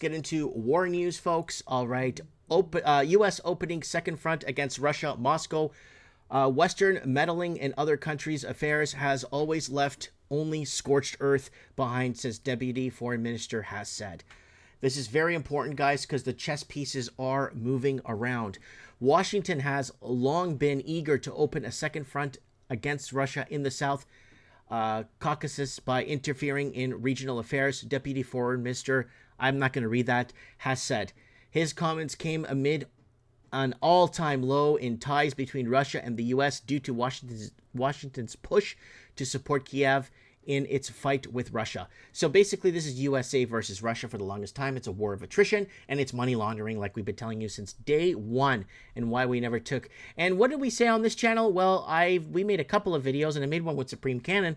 get into war news, folks. All right. U.S. opening second front against Russia, Moscow. Western meddling in other countries' affairs has always left only scorched earth behind, says Deputy Foreign Minister has said. This is very important, guys, because the chess pieces are moving around. Washington has long been eager to open a second front against Russia in the South Caucasus by interfering in regional affairs. Deputy Foreign Minister, I'm not going to read that, has said. His comments came amid an all-time low in ties between Russia and the U.S. due to Washington's push to support Kiev in its fight with Russia. So basically, this is USA versus Russia for the longest time. It's a war of attrition, and it's money laundering, like we've been telling you since day one, and why we never took. And what did we say on this channel? Well, we made a couple of videos, and I made one with Supreme Cannon.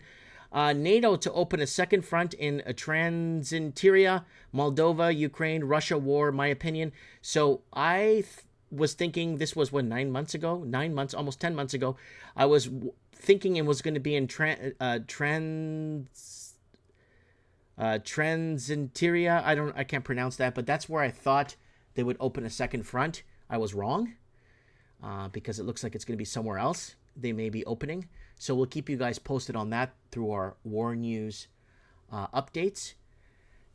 NATO to open a second front in Transnistria, Moldova, Ukraine, Russia war, my opinion. So I was thinking this was, 9 months ago? 9 months, almost 10 months ago. I was thinking it was going to be in Transnistria. I can't pronounce that, but that's where I thought they would open a second front. I was wrong, because it looks like it's going to be somewhere else they may be opening. So we'll keep you guys posted on that through our war news updates.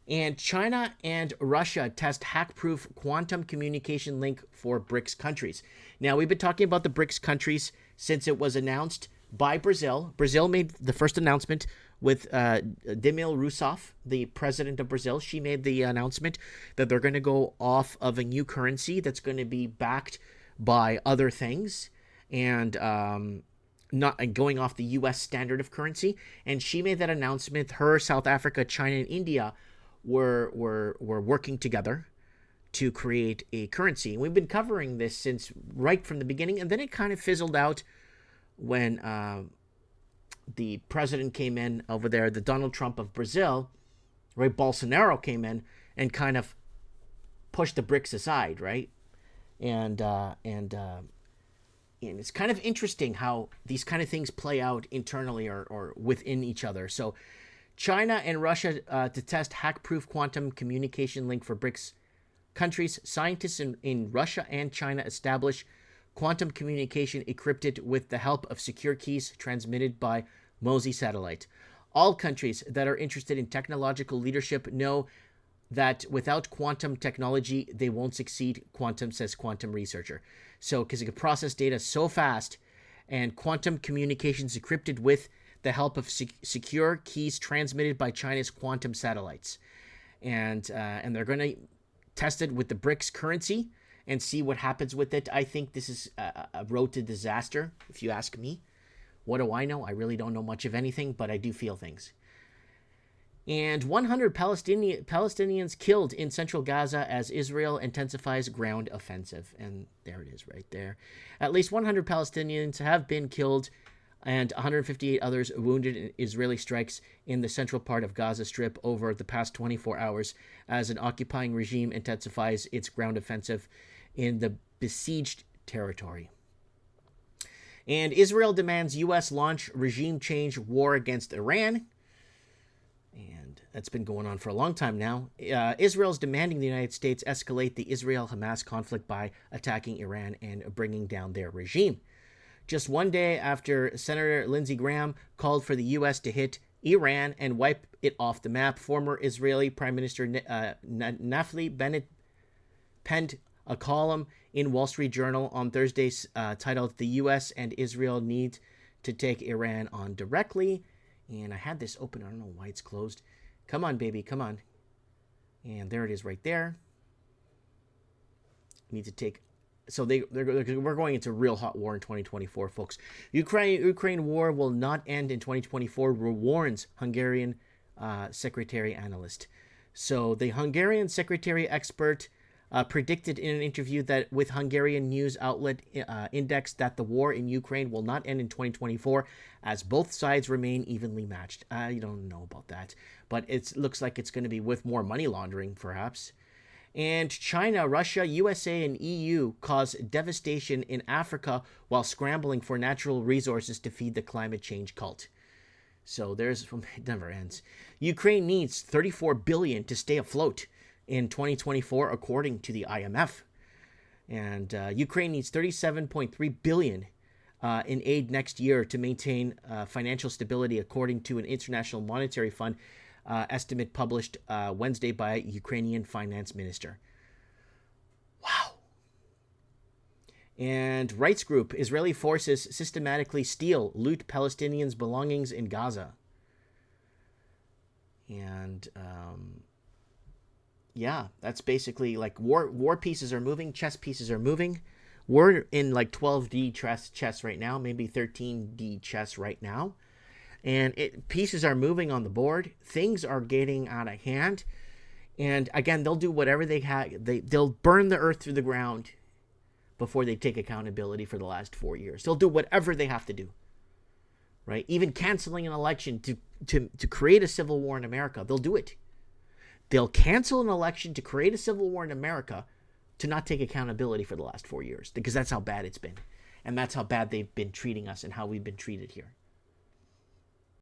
And China and Russia test hack-proof quantum communication link for BRICS countries. Now, we've been talking about the BRICS countries since it was announced by Brazil. Brazil made the first announcement with Dilma Rousseff, the president of Brazil. She made the announcement that they're going to go off of a new currency that's going to be backed by other things, and not going off the U.S. standard of currency. And she made that announcement. Her, South Africa, China, and India were working together to create a currency. And we've been covering this since right from the beginning, and then it kind of fizzled out when the president came in over there, the Donald Trump of Brazil, right? Bolsonaro came in and kind of pushed the BRICS aside, right? And it's kind of interesting how these kind of things play out internally or within each other. So China and Russia to test hack-proof quantum communication link for BRICS countries. Scientists in Russia and China establish quantum communication encrypted with the help of secure keys transmitted by MOSI satellite. All countries that are interested in technological leadership know that without quantum technology, they won't succeed, says quantum researcher. So, because it can process data so fast, and quantum communications encrypted with the help of secure keys transmitted by China's quantum satellites. And they're going to test it with the BRICS currency and see what happens with it. I think this is a road to disaster, if you ask me. What do I know? I really don't know much of anything, but I do feel things. And 100 Palestinians killed in central Gaza as Israel intensifies ground offensive. And there it is right there. At least 100 Palestinians have been killed and 158 others wounded in Israeli strikes in the central part of Gaza Strip over the past 24 hours as an occupying regime intensifies its ground offensive in the besieged territory. And Israel demands U.S. launch regime change war against Iran. And that's been going on for a long time now. Israel's demanding the United States escalate the Israel-Hamas conflict by attacking Iran and bringing down their regime. Just one day after Senator Lindsey Graham called for the U.S. to hit Iran and wipe it off the map, former Israeli Prime Minister Naftali Bennett penned a column in Wall Street Journal on Thursday titled "The U.S. and Israel Need to Take Iran on Directly." And I had this open. I don't know why it's closed. Come on, baby. Come on. And there it is right there. Need to take... So we're going into real hot war in 2024, folks. Ukraine war will not end in 2024, warns Hungarian secretary analyst. So the Hungarian secretary expert predicted in an interview that with Hungarian news outlet Index that the war in Ukraine will not end in 2024 as both sides remain evenly matched. I don't know about that, but it looks like it's going to be with more money laundering, perhaps. And China, Russia, USA, and EU cause devastation in Africa while scrambling for natural resources to feed the climate change cult. So it never ends. Ukraine needs $34 billion to stay afloat. in 2024, according to the IMF. And Ukraine needs $37.3 billion in aid next year to maintain financial stability, according to an International Monetary Fund estimate published Wednesday by a Ukrainian finance minister. Wow. And rights group, Israeli forces systematically steal, loot Palestinians' belongings in Gaza. And yeah, that's basically like war pieces are moving, chess pieces are moving. We're in like 12D chess right now, maybe 13D chess right now. And pieces are moving on the board. Things are getting out of hand. And again, they'll do whatever they have. They'll burn the earth through the ground before they take accountability for the last 4 years. They'll do whatever they have to do, right? Even canceling an election to create a civil war in America, they'll do it. They'll cancel an election to create a civil war in America to not take accountability for the last 4 years, because that's how bad it's been. And that's how bad they've been treating us and how we've been treated here.